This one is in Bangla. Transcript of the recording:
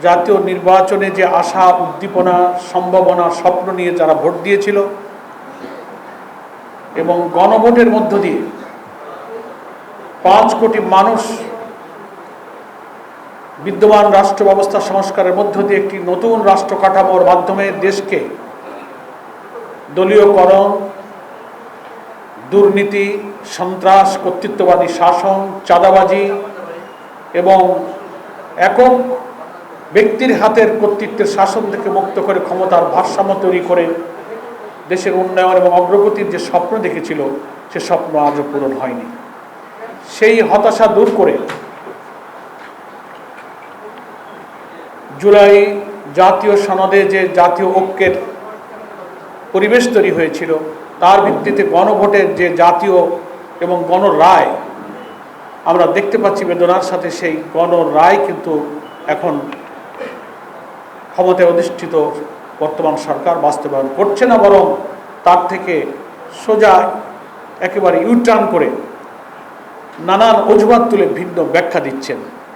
জাতীয় নির্বাচনে যে আশা, উদ্দীপনা, সম্ভাবনা, স্বপ্ন নিয়ে যারা ভোট দিয়েছিল এবং গণভোটের মধ্য দিয়ে 5 কোটি মানুষ বিদ্যমান রাষ্ট্র ব্যবস্থা সংস্কারের মধ্য দিয়ে একটি নতুন রাষ্ট্র কাঠামোর মাধ্যমে দেশকে দলীয়করণ, দুর্নীতি, সন্ত্রাস, কর্তৃত্ববাদী শাসন, চাঁদাবাজি এবং একক ব্যক্তির হাতের কর্তৃত্বের শাসন থেকে মুক্ত করে ক্ষমতার ভারসাম্য তৈরি করে দেশের উন্নয়ন এবং অগ্রগতির যে স্বপ্ন দেখেছিল সে স্বপ্ন আজও পূরণ হয়নি। সেই হতাশা দূর করে জুলাই জাতীয় সনদে যে জাতীয় ঐক্যের পরিবেশ তৈরি হয়েছিল তার ভিত্তিতে গণভোটের যে জাতীয় এবং গণরায় আমরা দেখতে পাচ্ছি বেদনার সাথে, সেই গণরায় কিন্তু এখন ক্ষমতায় অধিষ্ঠিত বর্তমান সরকার বাস্তবায়ন করছে না, বরং তার থেকে সোজা একেবারে ইউটার্ন করে নানান অজুহাত তুলে ভিন্ন ব্যাখ্যা দিচ্ছেন।